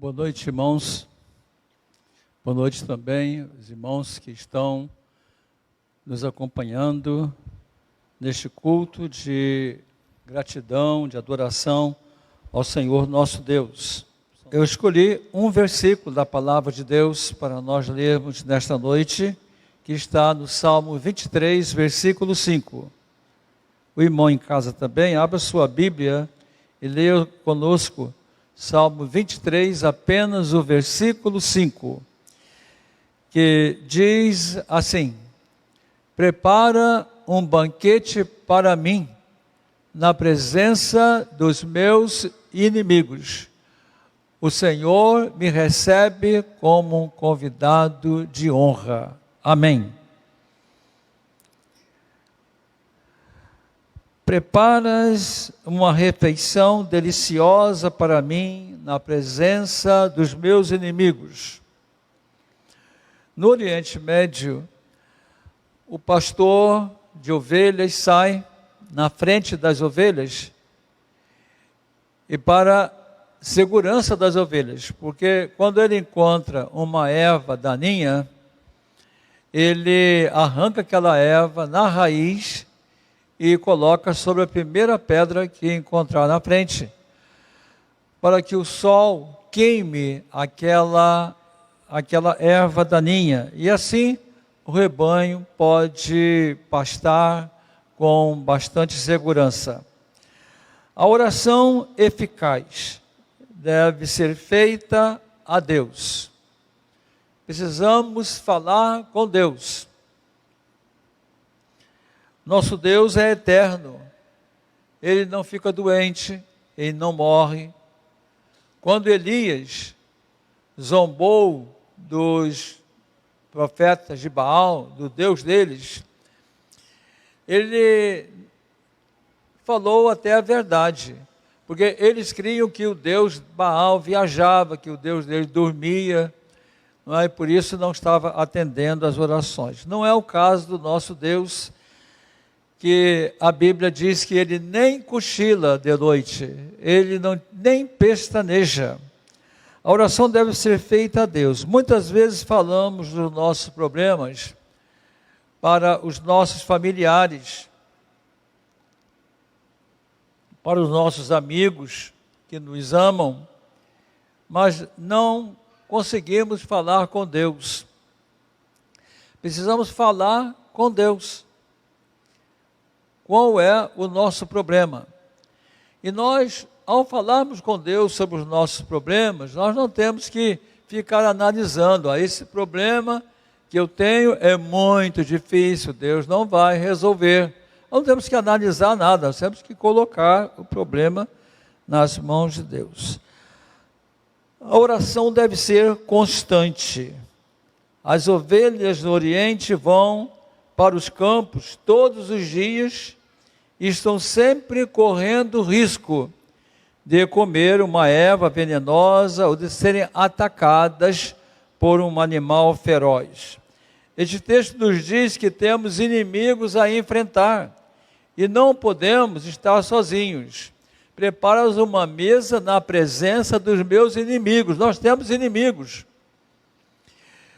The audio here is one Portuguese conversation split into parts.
Boa noite, irmãos. Boa noite também os irmãos que estão nos acompanhando neste culto de gratidão, de adoração ao Senhor nosso Deus. Eu escolhi um versículo da palavra de Deus para nós lermos nesta noite, que está no Salmo 23, versículo 5. O irmão em casa também, abra sua Bíblia e leia conosco Salmo 23, apenas o versículo 5, que diz assim: prepara um banquete para mim, na presença dos meus inimigos. O Senhor me recebe como um convidado de honra. Amém. Preparas uma refeição deliciosa para mim na presença dos meus inimigos. No Oriente Médio, o pastor de ovelhas sai na frente das ovelhas e para segurança das ovelhas, porque quando ele encontra uma erva daninha, ele arranca aquela erva na raiz e coloca sobre a primeira pedra que encontrar na frente, para que o sol queime aquela erva daninha, e assim o rebanho pode pastar com bastante segurança. A oração eficaz deve ser feita a Deus. Precisamos falar com Deus. Nosso Deus é eterno, Ele não fica doente, Ele não morre. Quando Elias zombou dos profetas de Baal, do Deus deles, ele falou até a verdade, porque eles criam que o Deus Baal viajava, que o Deus deles dormia, e por isso não estava atendendo às orações. Não é o caso do nosso Deus, que a Bíblia diz que ele nem cochila de noite, ele nem pestaneja. A oração deve ser feita a Deus. Muitas vezes falamos dos nossos problemas para os nossos familiares, para os nossos amigos que nos amam, mas não conseguimos falar com Deus. Precisamos falar com Deus. Qual é o nosso problema? E nós, ao falarmos com Deus sobre os nossos problemas, nós não temos que ficar analisando, esse problema que eu tenho é muito difícil, Deus não vai resolver. Não temos que analisar nada, nós temos que colocar o problema nas mãos de Deus. A oração deve ser constante. As ovelhas no Oriente vão para os campos todos os dias e estão sempre correndo risco de comer uma erva venenosa ou de serem atacadas por um animal feroz. Este texto nos diz que temos inimigos a enfrentar e não podemos estar sozinhos. Prepara-nos uma mesa na presença dos meus inimigos. Nós temos inimigos.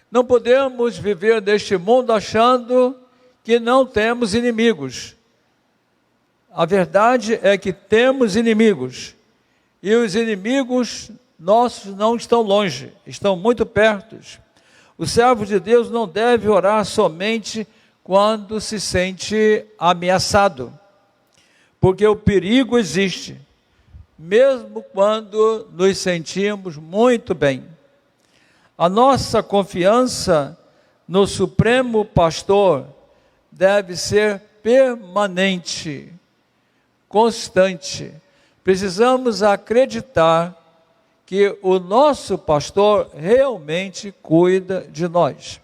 Não podemos viver neste mundo achando que não temos inimigos. A verdade é que temos inimigos. E os inimigos nossos não estão longe, estão muito perto. O servo de Deus não deve orar somente quando se sente ameaçado, porque o perigo existe, mesmo quando nos sentimos muito bem. A nossa confiança no Supremo Pastor deve ser permanente, constante. Precisamos acreditar que o nosso pastor realmente cuida de nós.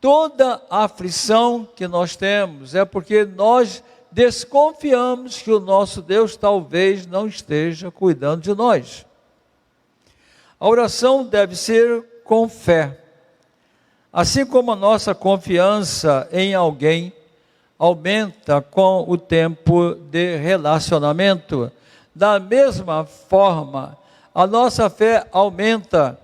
Toda a aflição que nós temos é porque nós desconfiamos que o nosso Deus talvez não esteja cuidando de nós. A oração deve ser com fé. Assim como a nossa confiança em alguém aumenta com o tempo de relacionamento, da mesma forma, A nossa fé aumenta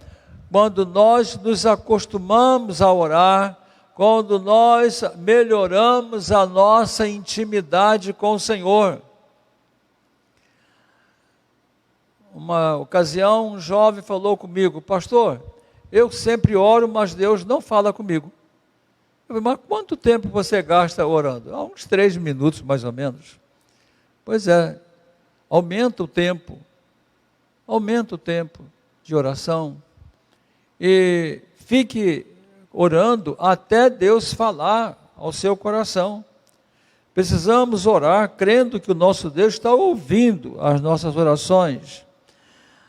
quando nós nos acostumamos a orar, quando nós melhoramos a nossa intimidade com o Senhor. Uma ocasião, um jovem falou comigo: pastor, eu sempre oro, mas Deus não fala comigo. Eu falei: mas quanto tempo você gasta orando? Uns 3 minutos, mais ou menos. Pois é, aumenta o tempo de oração, e fique orando até Deus falar ao seu coração. Precisamos orar crendo que o nosso Deus está ouvindo as nossas orações.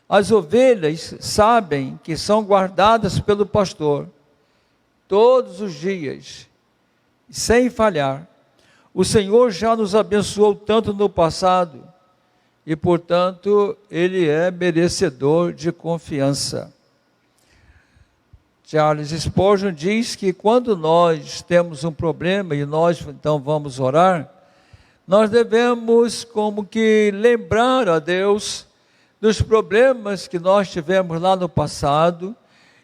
As ovelhas sabem que são guardadas pelo pastor todos os dias, sem falhar. O Senhor já nos abençoou tanto no passado e, portanto, Ele é merecedor de confiança. Charles Spurgeon diz que quando nós temos um problema e nós então vamos orar, nós devemos como que lembrar a Deus dos problemas que nós tivemos lá no passado,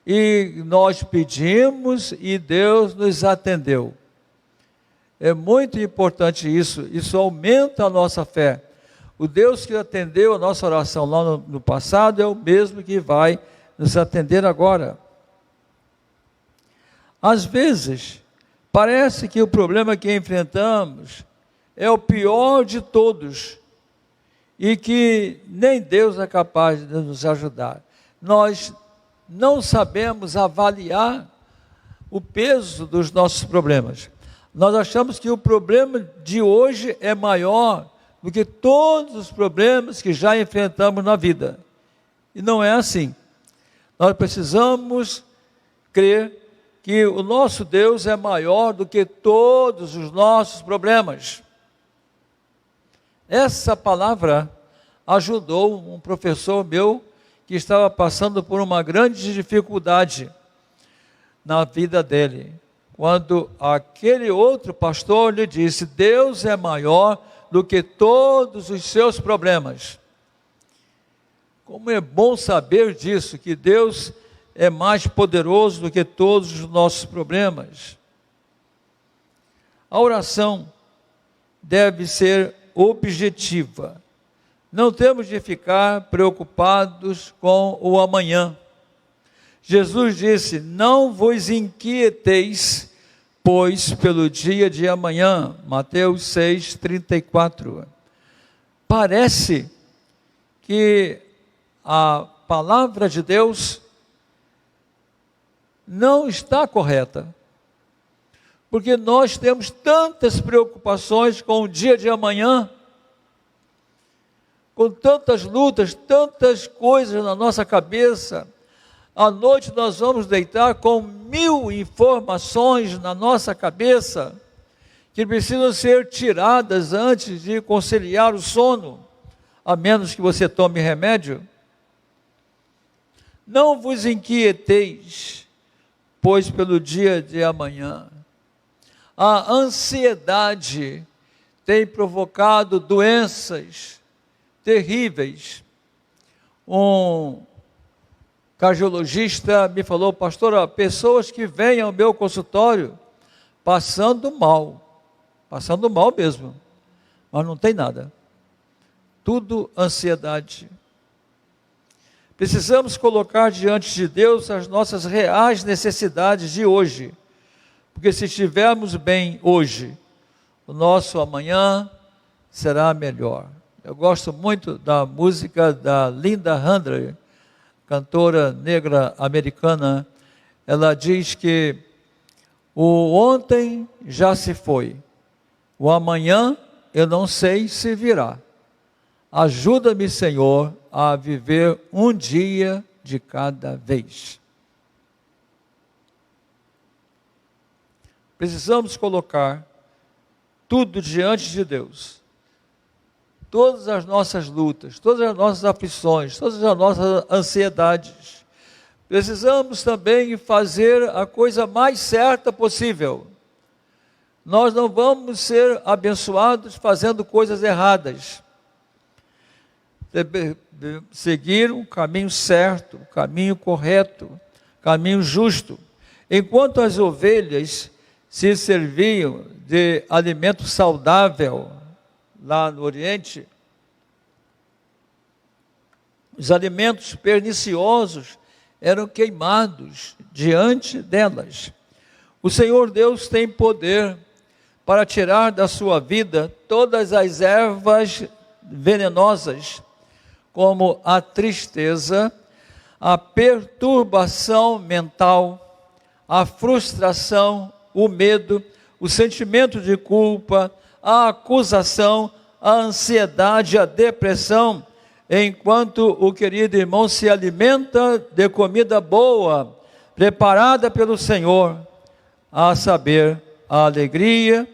e nós pedimos e Deus nos atendeu. É muito importante isso aumenta a nossa fé. O Deus que atendeu a nossa oração lá no passado é o mesmo que vai nos atender agora. Às vezes, parece que o problema que enfrentamos é o pior de todos, e que nem Deus é capaz de nos ajudar. Nós não sabemos avaliar o peso dos nossos problemas. Nós achamos que o problema de hoje é maior do que todos os problemas que já enfrentamos na vida. E não é assim. Nós precisamos crer que o nosso Deus é maior do que todos os nossos problemas. Essa palavra ajudou um professor meu que estava passando por uma grande dificuldade na vida dele. Quando aquele outro pastor lhe disse: Deus é maior do que todos os seus problemas. Como é bom saber disso, que Deus é mais poderoso do que todos os nossos problemas. A oração deve ser objetiva. Não temos de ficar preocupados com o amanhã. Jesus disse: não vos inquieteis, pois pelo dia de amanhã. Mateus 6:34. Parece que a palavra de Deus não está correta, porque nós temos tantas preocupações com o dia de amanhã, com tantas lutas, tantas coisas na nossa cabeça. À noite nós vamos deitar com 1000 informações na nossa cabeça, que precisam ser tiradas antes de conciliar o sono, a menos que você tome remédio. Não vos inquieteis, pois pelo dia de amanhã. A ansiedade tem provocado doenças terríveis. Um cardiologista me falou: pastor, pessoas que vêm ao meu consultório passando mal mesmo, mas não tem nada, tudo ansiedade. Precisamos colocar diante de Deus as nossas reais necessidades de hoje, porque se estivermos bem hoje, o nosso amanhã será melhor. Eu gosto muito da música da Linda Hundley, cantora negra americana. Ela diz que o ontem já se foi, o amanhã eu não sei se virá. Ajuda-me, Senhor, a viver um dia de cada vez. Precisamos colocar tudo diante de Deus. Todas as nossas lutas, todas as nossas aflições, todas as nossas ansiedades. Precisamos também fazer a coisa mais certa possível. Nós não vamos ser abençoados fazendo coisas erradas. seguir o caminho certo, o caminho correto, o caminho justo. Enquanto as ovelhas se serviam de alimento saudável lá no Oriente, os alimentos perniciosos eram queimados diante delas. O Senhor Deus tem poder para tirar da sua vida todas as ervas venenosas, como a tristeza, a perturbação mental, a frustração, o medo, o sentimento de culpa, a acusação, a ansiedade, a depressão, enquanto o querido irmão se alimenta de comida boa, preparada pelo Senhor, a saber, a alegria,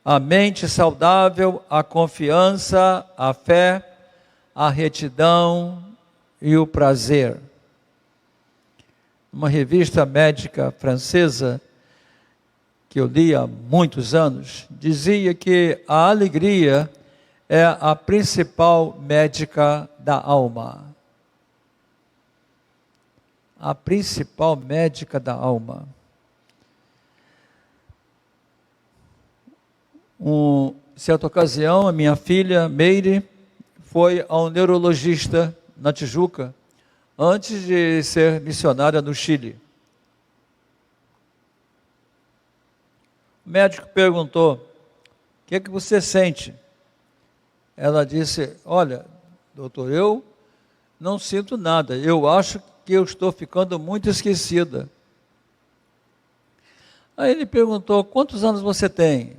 a mente saudável, a confiança, a fé, a retidão e o prazer. Uma revista médica francesa, que eu li há muitos anos, dizia que a alegria é a principal médica da alma. A principal médica da alma. Certa ocasião, a minha filha, Meire, foi ao neurologista na Tijuca, antes de ser missionária no Chile. O médico perguntou: o que é que você sente? Ela disse: olha, doutor, eu não sinto nada, eu acho que eu estou ficando muito esquecida. Aí ele perguntou: quantos anos você tem?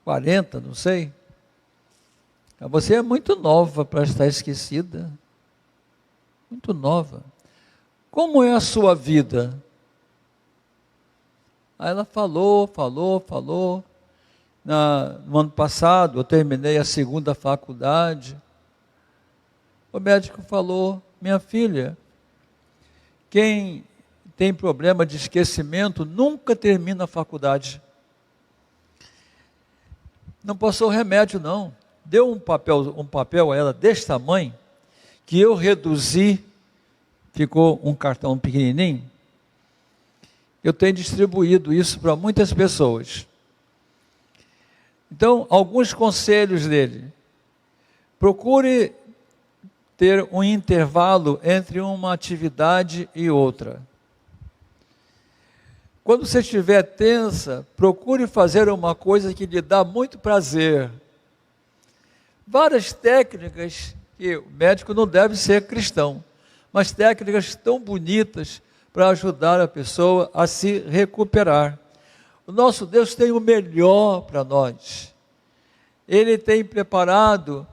40, não sei. Você é muito nova para estar esquecida. Muito nova. Como é a sua vida? Aí ela falou. No ano passado, eu terminei a 2ª faculdade. O médico falou: minha filha, quem tem problema de esquecimento nunca termina a faculdade. Não passou remédio, não. Deu um papel a ela desse tamanho, que eu reduzi, ficou um cartão pequenininho. Eu tenho distribuído isso para muitas pessoas. Então, alguns conselhos dele: procure ter um intervalo entre uma atividade e outra. Quando você estiver tensa, procure fazer uma coisa que lhe dá muito prazer. Várias técnicas, que o médico não deve ser cristão, mas técnicas tão bonitas para ajudar a pessoa a se recuperar. O nosso Deus tem o melhor para nós. Ele tem preparado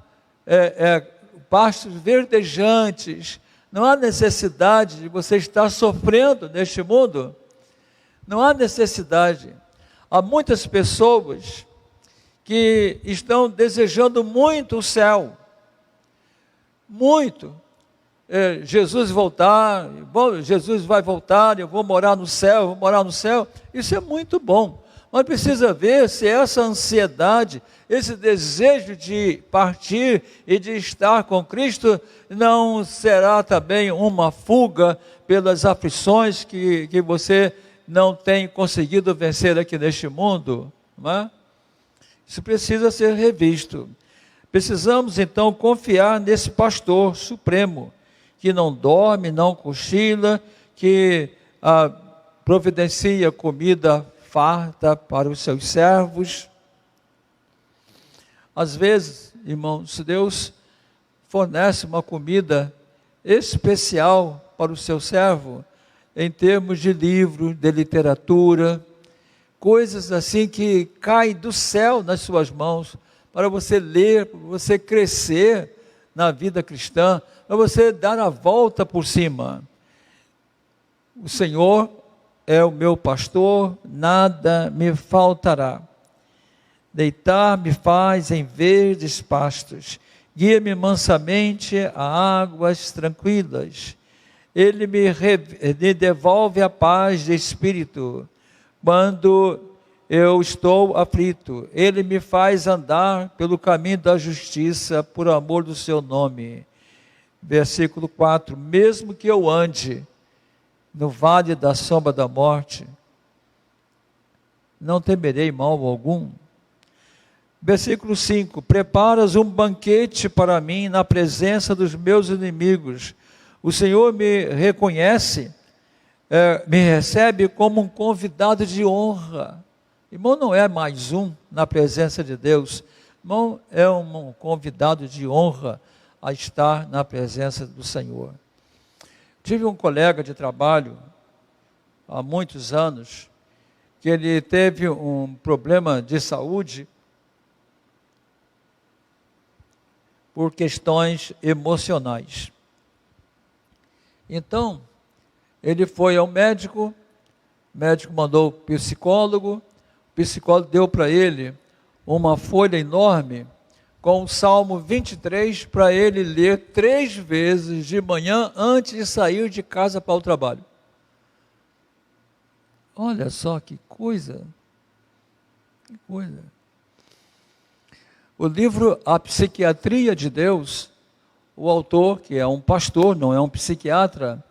pastos verdejantes. Não há necessidade de você estar sofrendo neste mundo. Não há necessidade. Há muitas pessoas que estão desejando muito o céu. Muito. Jesus voltar, bom, Jesus vai voltar, eu vou morar no céu, isso é muito bom, mas precisa ver se essa ansiedade, esse desejo de partir e de estar com Cristo, não será também uma fuga pelas aflições que você não tem conseguido vencer aqui neste mundo, não é? Isso precisa ser revisto. Precisamos então confiar nesse pastor supremo, que não dorme, não cochila, que providencia comida farta para os seus servos. Às vezes, irmãos, Deus fornece uma comida especial para o seu servo, em termos de livro, de literatura, coisas assim que caem do céu nas suas mãos, para você ler, para você crescer na vida cristã, para você dar a volta por cima. O Senhor é o meu pastor, nada me faltará. Deitar-me faz em verdes pastos, guia-me mansamente a águas tranquilas. Ele me devolve a paz de espírito, quando eu estou aflito. Ele me faz andar pelo caminho da justiça, por amor do seu nome. Versículo 4, mesmo que eu ande no vale da sombra da morte, não temerei mal algum. Versículo 5, preparas um banquete para mim na presença dos meus inimigos. O Senhor me reconhece, me recebe como um convidado de honra. Irmão, não é mais um na presença de Deus. Irmão, é um convidado de honra a estar na presença do Senhor. Tive um colega de trabalho, há muitos anos, que ele teve um problema de saúde por questões emocionais. Então, ele foi ao médico, o médico mandou o psicólogo deu para ele uma folha enorme com o Salmo 23 para ele ler 3 vezes de manhã antes de sair de casa para o trabalho. Olha só que coisa, que coisa. O livro A Psiquiatria de Deus, o autor, que é um pastor, não é um psiquiatra,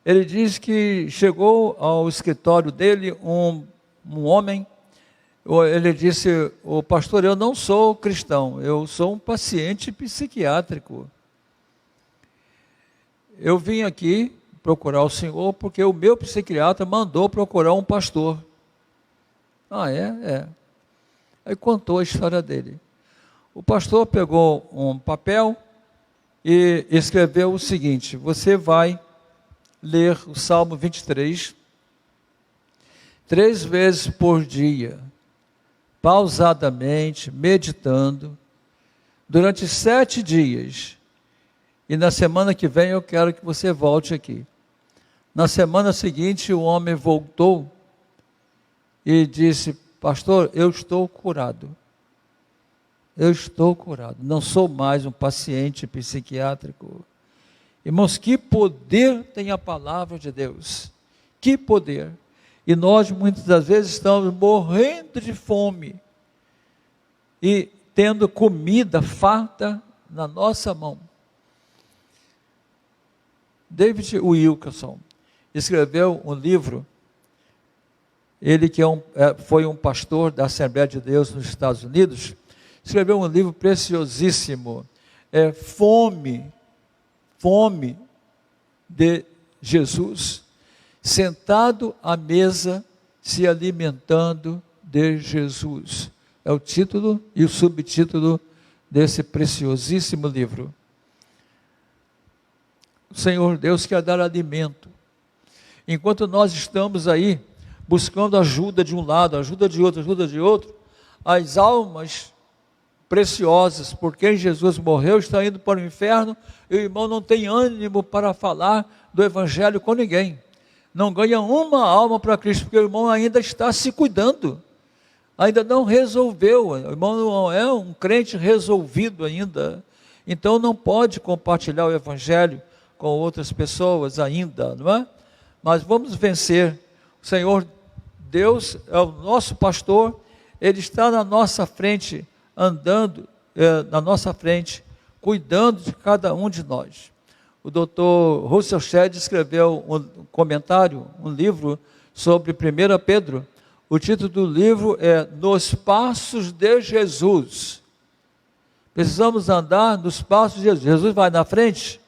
ele diz que chegou ao escritório dele um homem, ele disse, o pastor, eu não sou cristão, eu sou um paciente psiquiátrico. Eu vim aqui procurar o senhor porque o meu psiquiatra mandou procurar um pastor. Ah, é? É. Aí contou a história dele. O pastor pegou um papel e escreveu o seguinte, você vai ler o Salmo 23, 3 vezes por dia, pausadamente, meditando, durante 7 dias, e na semana que vem eu quero que você volte aqui. Na semana seguinte o homem voltou e disse, pastor, eu estou curado. Eu estou curado, não sou mais um paciente psiquiátrico. Irmãos, que poder tem a palavra de Deus, que poder. E nós muitas das vezes estamos morrendo de fome e tendo comida farta na nossa mão. David Wilkerson escreveu um livro, ele que foi um pastor da Assembleia de Deus nos Estados Unidos, escreveu um livro preciosíssimo, Fome de Jesus, sentado à mesa, se alimentando de Jesus. É o título e o subtítulo desse preciosíssimo livro. O Senhor Deus quer dar alimento. Enquanto nós estamos aí, buscando ajuda de um lado, ajuda de outro, as almas preciosas, por quem Jesus morreu, estão indo para o inferno, e o irmão não tem ânimo para falar do Evangelho com ninguém. Não ganha uma alma para Cristo, porque o irmão ainda está se cuidando, ainda não resolveu, o irmão não é um crente resolvido ainda, então não pode compartilhar o Evangelho com outras pessoas ainda, não é? Mas vamos vencer. O Senhor Deus é o nosso pastor, Ele está na nossa frente, andando na nossa frente, cuidando de cada um de nós. O Dr. Russell Shedd escreveu um comentário, um livro sobre 1 Pedro. O título do livro é Nos Passos de Jesus. Precisamos andar nos passos de Jesus. Jesus vai na frente.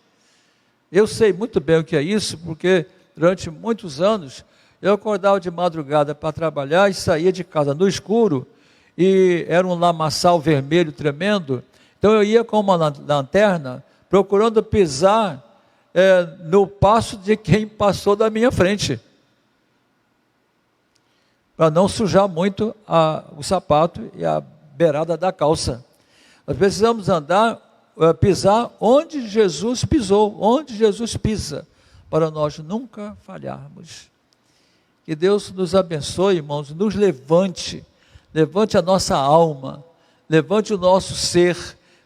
Eu sei muito bem o que é isso, porque durante muitos anos eu acordava de madrugada para trabalhar e saía de casa no escuro, e era um lamaçal vermelho tremendo, então eu ia com uma lanterna, procurando pisar no passo de quem passou da minha frente, para não sujar muito o sapato e a beirada da calça. Nós precisamos pisar onde Jesus pisou, onde Jesus pisa, para nós nunca falharmos. Que Deus nos abençoe, irmãos, nos levante a nossa alma, levante o nosso ser,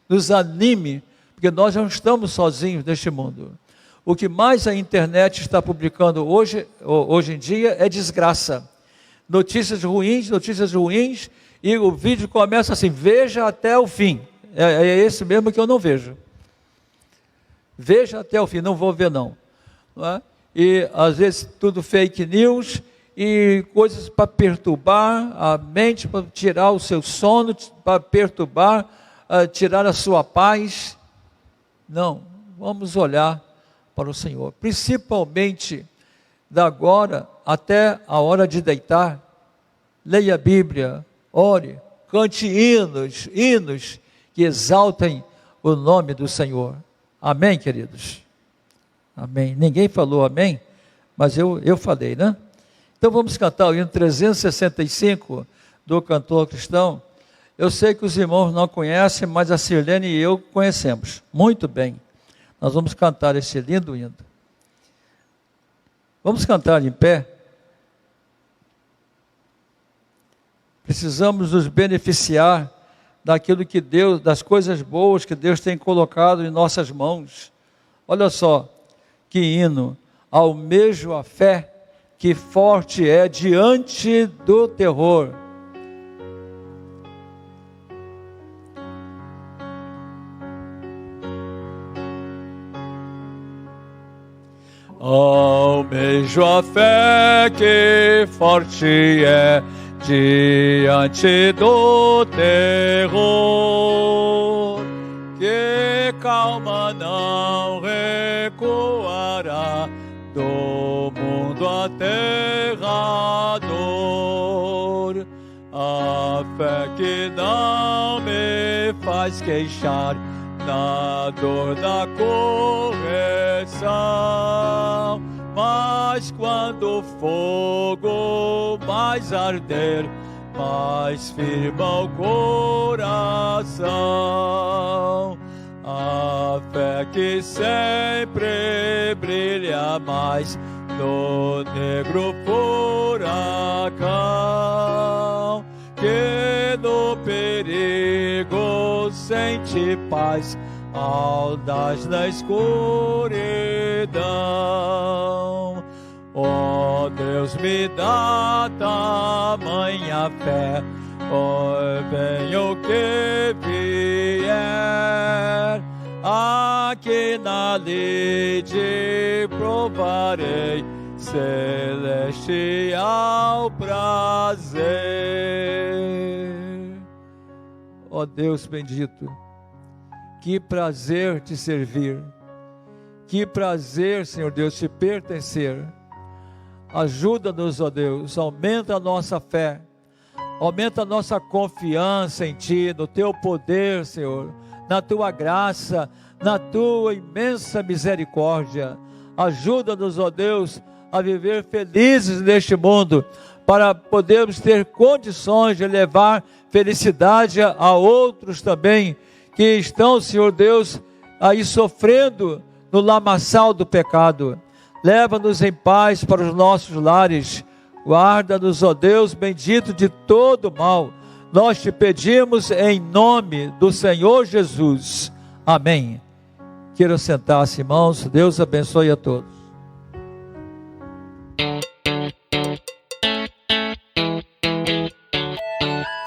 nos anime, porque nós não estamos sozinhos neste mundo. O que mais a internet está publicando hoje em dia é desgraça. notícias ruins, e o vídeo começa assim: veja até o fim. É esse mesmo que eu não vejo. Veja até o fim, não vou ver não é? E às vezes tudo fake news, e coisas para perturbar a mente, para tirar o seu sono, para perturbar, tirar a sua paz. Não, vamos olhar para o Senhor, principalmente da agora até a hora de deitar. Leia a Bíblia, ore, cante hinos que exaltem o nome do Senhor. Amém, queridos? Amém. Ninguém falou amém, mas eu falei, né? Então vamos cantar o hino 365 do cantor cristão. Eu sei que os irmãos não conhecem, mas a Sirlene e eu conhecemos muito bem. Nós vamos cantar esse lindo hino. Vamos cantar em pé. Precisamos nos beneficiar daquilo que Deus, das coisas boas que Deus tem colocado em nossas mãos. Olha só, que hino: almejo a fé, que forte é diante do terror. Almejo a fé, que forte é diante do terror, que calma não recuará do mundo aterrador. A fé que não me faz queixar na dor da correção, mas quando o fogo mais arder, mais firma o coração. A fé que sempre brilha mais no negro furacão, que no perigo sente paz, audaz na escuridão. Ó Deus, me dá tamanha fé, por bem o que vier, aqui na lide provarei celestial prazer. Ó Deus bendito, que prazer te servir, que prazer, Senhor Deus, te pertencer. Ajuda-nos, ó Deus, aumenta a nossa fé, aumenta a nossa confiança em Ti, no Teu poder, Senhor, na Tua graça, na Tua imensa misericórdia. Ajuda-nos, ó Deus, a viver felizes neste mundo, para podermos ter condições de levar felicidade a outros também, que estão, Senhor Deus, aí sofrendo no lamaçal do pecado. Leva-nos em paz para os nossos lares. Guarda-nos, ó Deus bendito, de todo mal. Nós te pedimos em nome do Senhor Jesus. Amém. Queiram sentar-se, irmãos. Deus abençoe a todos.